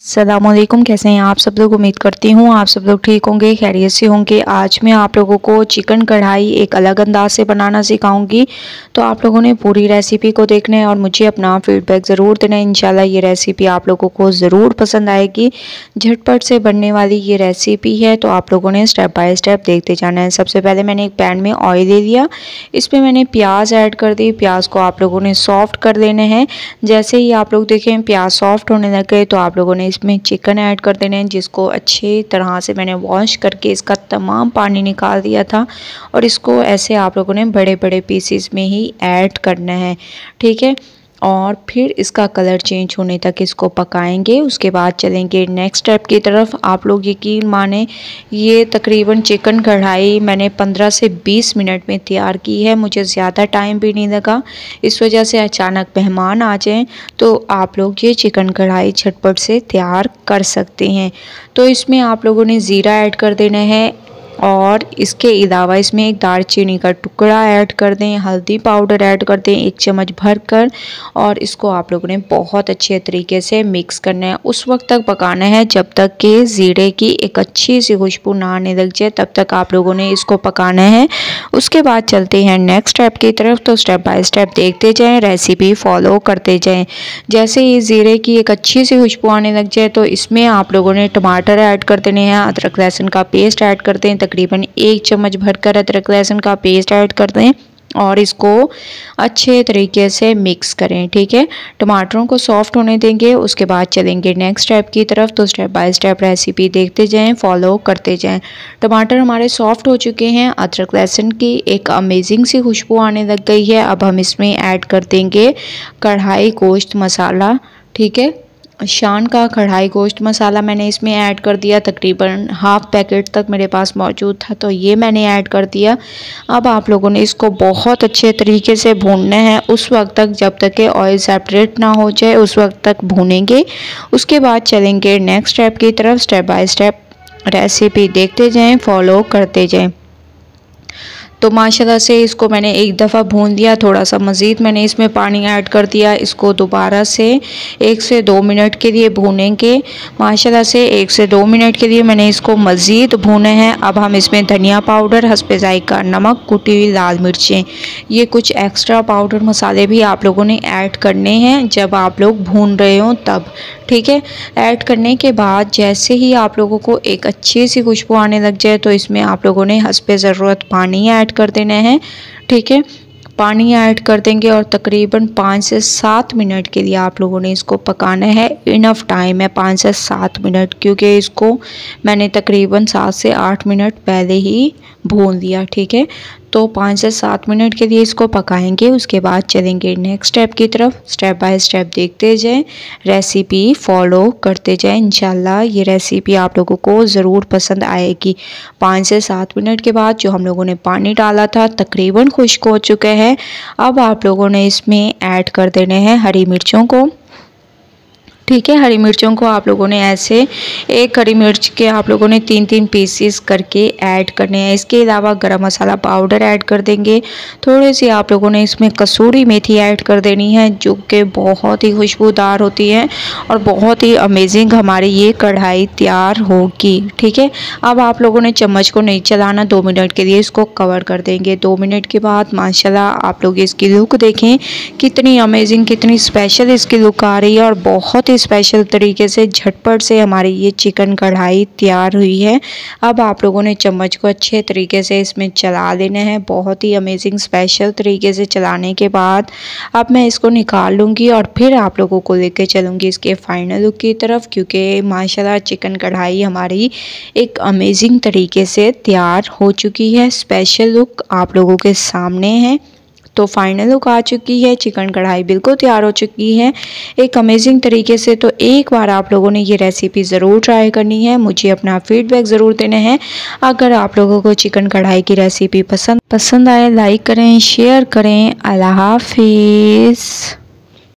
अस्सलामुअलैकुम, कैसे हैं आप सब लोग। उम्मीद करती हूँ आप सब लोग ठीक होंगे, खैरियत से होंगे। आज मैं आप लोगों को चिकन कढ़ाई एक अलग अंदाज से बनाना सिखाऊंगी। तो आप लोगों ने पूरी रेसिपी को देखना है और मुझे अपना फीडबैक ज़रूर देना है। इंशाल्लाह ये रेसिपी आप लोगों को ज़रूर पसंद आएगी। झटपट से बनने वाली ये रेसिपी है, तो आप लोगों ने स्टेप बाय स्टेप देखते जाना है। सबसे पहले मैंने एक पैन में ऑयल ले लिया, इसमें मैंने प्याज ऐड कर दी। प्याज को आप लोगों ने सॉफ्ट कर लेना है। जैसे ही आप लोग देखें प्याज सॉफ्ट होने लग गए, तो आप लोगों ने इसमें चिकन ऐड कर देना है, जिसको अच्छी तरह से मैंने वॉश करके इसका तमाम पानी निकाल दिया था। और इसको ऐसे आप लोगों ने बड़े बड़े पीसेस में ही ऐड करना है, ठीक है। और फिर इसका कलर चेंज होने तक इसको पकाएंगे। उसके बाद चलेंगे नेक्स्ट स्टेप की तरफ। आप लोग यकीन माने ये तकरीबन चिकन कढ़ाई मैंने 15 से 20 मिनट में तैयार की है। मुझे ज़्यादा टाइम भी नहीं लगा, इस वजह से अचानक मेहमान आ जाएं तो आप लोग ये चिकन कढ़ाई झटपट से तैयार कर सकते हैं। तो इसमें आप लोगों ने ज़ीरा ऐड कर देना है और इसके अलावा इसमें एक दालचीनी का टुकड़ा ऐड कर दें, हल्दी पाउडर ऐड कर दें 1 चम्मच भर कर। और इसको आप लोगों ने बहुत अच्छे तरीके से मिक्स करना है। उस वक्त तक पकाना है जब तक कि ज़ीरे की एक अच्छी सी खुशबू ना आने लग जाए, तब तक आप लोगों ने इसको पकाना है। उसके बाद चलते हैं नेक्स्ट स्टेप की तरफ। तो स्टेप बाय स्टेप देखते जाएँ, रेसिपी फॉलो करते जाएँ। जैसे ही ज़ीरे की एक अच्छी सी खुशबू आने लग जाए, तो इसमें आप लोगों ने टमाटर ऐड कर देने हैं, अदरक लहसुन का पेस्ट ऐड कर दें, तकरीबन 1 चम्मच भरकर अदरक लहसुन का पेस्ट ऐड कर दें और इसको अच्छे तरीके से मिक्स करें, ठीक है। टमाटरों को सॉफ्ट होने देंगे। उसके बाद चलेंगे नेक्स्ट स्टेप की तरफ। तो स्टेप बाय स्टेप रेसिपी देखते जाएं, फॉलो करते जाएं। टमाटर हमारे सॉफ्ट हो चुके हैं, अदरक लहसुन की एक अमेजिंग सी खुशबू आने लग गई है। अब हम इसमें ऐड कर देंगे कढ़ाई गोश्त मसाला, ठीक है। शान का कढ़ाई गोश्त मसाला मैंने इसमें ऐड कर दिया, तकरीबन हाफ पैकेट तक मेरे पास मौजूद था, तो ये मैंने ऐड कर दिया। अब आप लोगों ने इसको बहुत अच्छे तरीके से भूनना है उस वक्त तक जब तक कि ऑयल सेपरेट ना हो जाए, उस वक्त तक भूनेंगे। उसके बाद चलेंगे नेक्स्ट स्टेप की तरफ। स्टेप बाय स्टेप रेसिपी देखते जाएँ, फॉलो करते जाएँ। तो माशाल्लाह से इसको मैंने एक दफ़ा भून दिया, थोड़ा सा मज़ीद मैंने इसमें पानी ऐड कर दिया। इसको दोबारा से 1 से 2 मिनट के लिए भूनेंगे। माशाल्लाह से 1 से 2 मिनट के लिए मैंने इसको मज़ीद भूने हैं। अब हम इसमें धनिया पाउडर, हस्बे ज़ायक़ा नमक, कुटी हुई लाल मिर्चें, ये कुछ एक्स्ट्रा पाउडर मसाले भी आप लोगों ने ऐड करने हैं जब आप लोग भून रहे हो तब, ठीक है। ऐड करने के बाद जैसे ही आप लोगों को एक अच्छी सी खुशबू आने लग जाए, तो इसमें आप लोगों ने हस्बे ज़रूरत पानी ऐड कर देना है, ठीक है। पानी ऐड कर देंगे और तकरीबन 5 से 7 मिनट के लिए आप लोगों ने इसको पकाना है। इनफ टाइम है 5 से 7 मिनट, क्योंकि इसको मैंने तकरीबन 7 से 8 मिनट पहले ही भून लिया, ठीक है। तो 5 से 7 मिनट के लिए इसको पकाएंगे। उसके बाद चलेंगे नेक्स्ट स्टेप की तरफ। स्टेप बाय स्टेप देखते जाएं, रेसिपी फॉलो करते जाएं। इंशाल्लाह ये रेसिपी आप लोगों को ज़रूर पसंद आएगी। 5 से 7 मिनट के बाद जो हम लोगों ने पानी डाला था तकरीबन खुश्क हो चुका है। अब आप लोगों ने इसमें ऐड कर देने हैं हरी मिर्चों को, ठीक है। हरी मिर्चों को आप लोगों ने ऐसे एक हरी मिर्च के आप लोगों ने 3-3 पीसेस करके ऐड करने हैं। इसके अलावा गरम मसाला पाउडर ऐड कर देंगे। थोड़ी सी आप लोगों ने इसमें कसूरी मेथी ऐड कर देनी है, जो कि बहुत ही खुशबूदार होती है और बहुत ही अमेजिंग हमारी ये कढ़ाई तैयार होगी, ठीक है। अब आप लोगों ने चम्मच को नहीं चलाना, 2 मिनट के लिए इसको कवर कर देंगे। 2 मिनट के बाद माशाल्लाह आप लोग इसकी लुक देखें, कितनी अमेजिंग, कितनी स्पेशल इसकी लुक आ रही है और बहुत ही स्पेशल तरीके से झटपट से हमारी ये चिकन कढ़ाई तैयार हुई है। अब आप लोगों ने चम्मच को अच्छे तरीके से इसमें चला लेना है, बहुत ही अमेजिंग स्पेशल तरीके से चलाने के बाद अब मैं इसको निकाल लूँगी और फिर आप लोगों को लेके चलूँगी इसके फाइनल लुक की तरफ, क्योंकि माशाल्लाह चिकन कढ़ाई हमारी एक अमेजिंग तरीके से तैयार हो चुकी है। स्पेशल लुक आप लोगों के सामने है। तो फाइनल लुक आ चुकी है, चिकन कढ़ाई बिल्कुल तैयार हो चुकी है एक अमेजिंग तरीके से। तो एक बार आप लोगों ने ये रेसिपी ज़रूर ट्राई करनी है, मुझे अपना फीडबैक ज़रूर देना है। अगर आप लोगों को चिकन कढ़ाई की रेसिपी पसंद आए, लाइक करें, शेयर करें। अल्लाह हाफिज़।